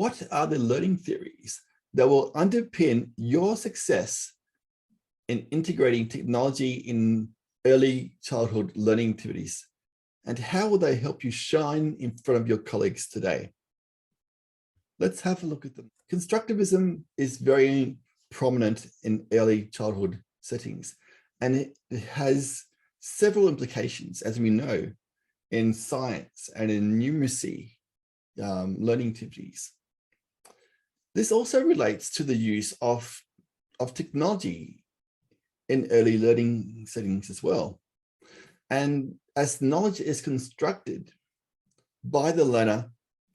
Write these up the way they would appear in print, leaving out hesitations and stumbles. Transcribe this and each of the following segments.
what are the learning theories that will underpin your success in integrating technology in early childhood learning activities? And how will they help you shine in front of your colleagues today? Let's have a look at them. Constructivism is very prominent in early childhood settings, and it has several implications, as we know, in science and in numeracy learning activities. This also relates to the use of technology in early learning settings as well. And as knowledge is constructed by the learner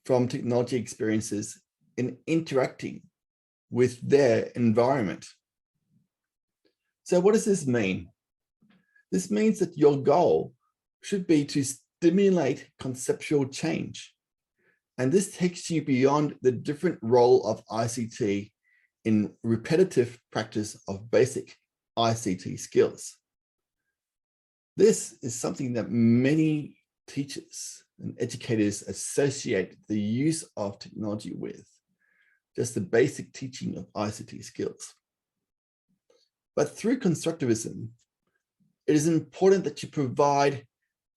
from technology experiences in interacting with their environment. So what does this mean? This means that your goal should be to stimulate conceptual change. And this takes you beyond the different role of ICT in repetitive practice of basic ICT skills. This is something that many teachers and educators associate the use of technology with, just the basic teaching of ICT skills. But through constructivism, it is important that you provide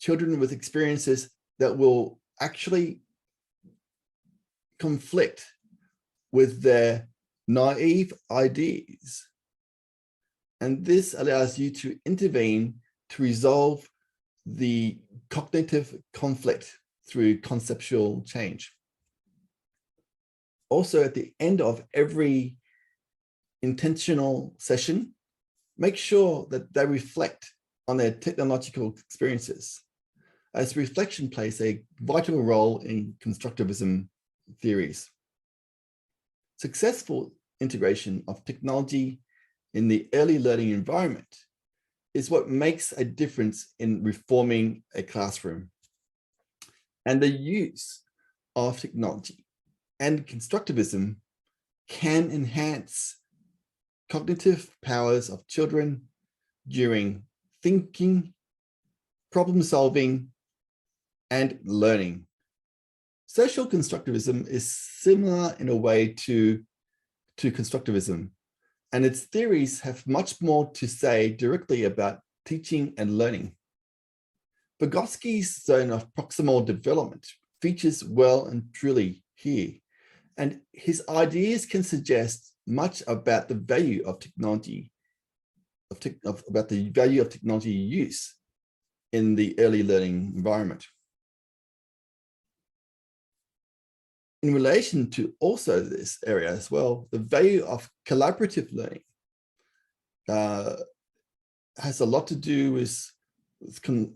children with experiences that will actually conflict with their naive ideas. And this allows you to intervene to resolve the cognitive conflict through conceptual change. Also, at the end of every intentional session, make sure that they reflect on their technological experiences, as reflection plays a vital role in constructivism theories. Successful integration of technology in the early learning environment is what makes a difference in reforming a classroom. And the use of technology and constructivism can enhance cognitive powers of children during thinking, problem solving, and learning. Social constructivism is similar in a way to constructivism, and its theories have much more to say directly about teaching and learning. Vygotsky's zone of proximal development features well and truly here, and his ideas can suggest much about the value of technology, about the value of technology use in the early learning environment. In relation to also this area as well, the value of collaborative learning has a lot to do with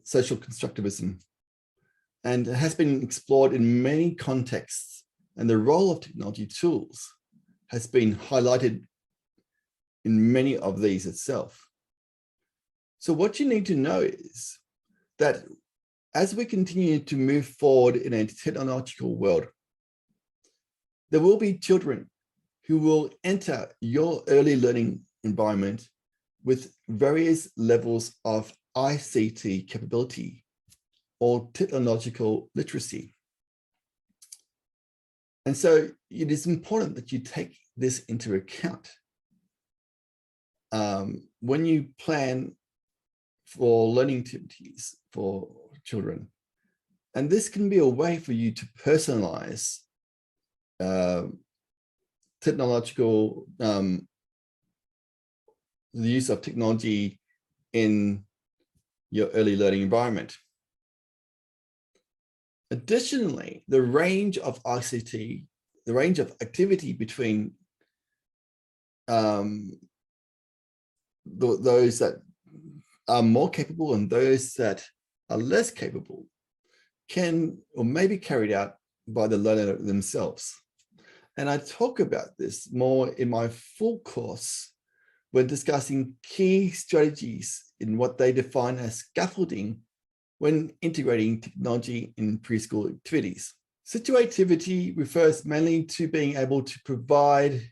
social constructivism, and it has been explored in many contexts, and the role of technology tools has been highlighted in many of these itself. So what you need to know is that as we continue to move forward in a technological world, there will be children who will enter your early learning environment with various levels of ICT capability or technological literacy. And so it is important that you take this into account when you plan for learning activities for children. And this can be a way for you to personalize technological, the use of technology in your early learning environment. Additionally, the range of ICT, the range of activity between those that are more capable and those that are less capable can or may be carried out by the learner themselves. And I talk about this more in my full course when discussing key strategies in what they define as scaffolding when integrating technology in preschool activities. Situativity refers mainly to being able to provide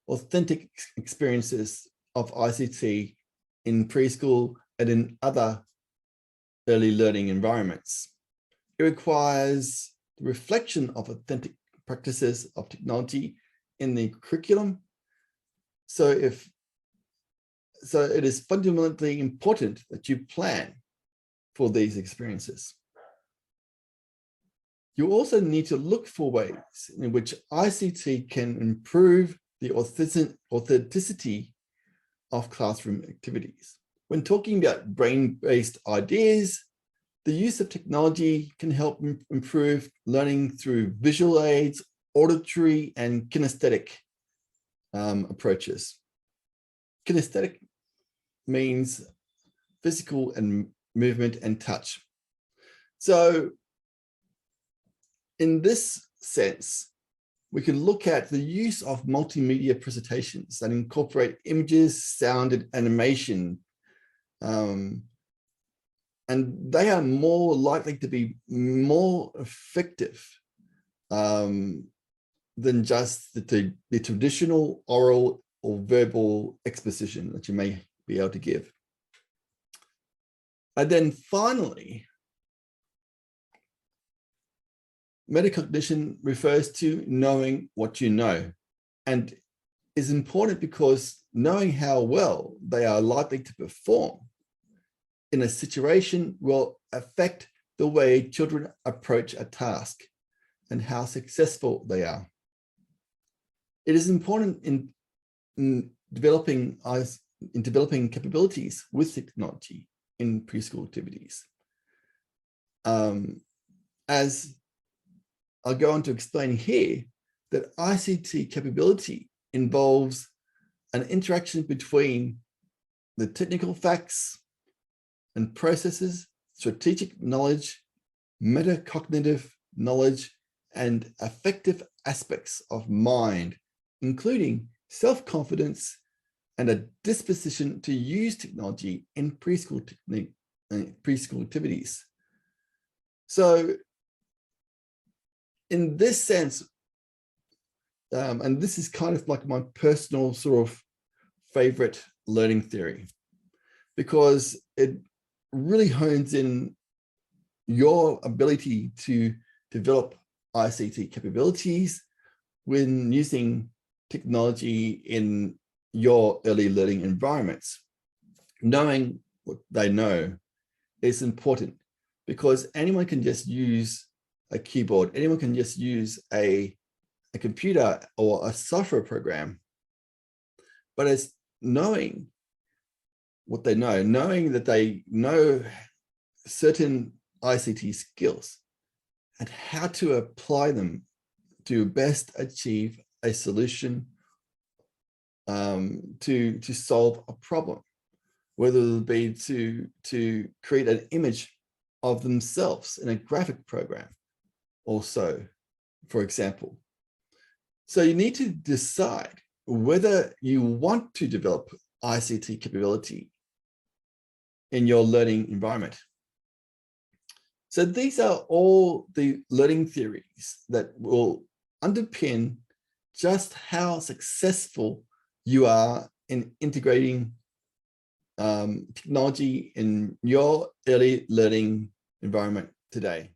authentic experiences of ICT in preschool and in other early learning environments. It requires the reflection of authentic practices of technology in the curriculum. So it is fundamentally important that you plan for these experiences. You also need to look for ways in which ICT can improve the authenticity of classroom activities. When talking about brain-based ideas, the use of technology can help improve learning through visual aids, auditory, and kinesthetic approaches. Kinesthetic means physical and movement and touch. So in this sense, we can look at the use of multimedia presentations that incorporate images, sound, and animation. And they are more likely to be more effective than just the traditional oral or verbal exposition that you may be able to give. And then finally, metacognition refers to knowing what you know, and is important because knowing how well they are likely to perform in a situation will affect the way children approach a task and how successful they are. It is important in developing capabilities with technology in preschool activities. As I'll go on to explain here, that ICT capability involves an interaction between the technical facts and processes, strategic knowledge, metacognitive knowledge, and affective aspects of mind, including self-confidence and a disposition to use technology in preschool activities. So in this sense, and this is kind of like my personal sort of favorite learning theory, because it really hones in your ability to develop ICT capabilities when using technology in your early learning environments. Knowing what they know is important, because anyone can just use a keyboard, anyone can just use a computer or a software program, but it's knowing what they know, knowing that they know certain ICT skills and how to apply them to best achieve a solution to solve a problem, whether it be to create an image of themselves in a graphic program or so, for example. So you need to decide whether you want to develop ICT capability in your learning environment. So these are all the learning theories that will underpin just how successful you are in integrating technology in your early learning environment today.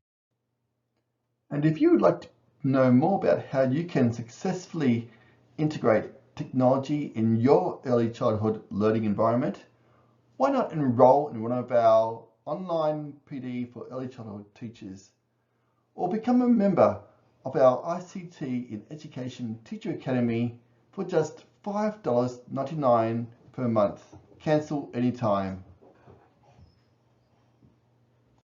And if you would like to know more about how you can successfully integrate technology in your early childhood learning environment, why not enroll in one of our online PD for early childhood teachers, or become a member of our ICT in Education Teacher Academy for just $5.99 per month. Cancel anytime.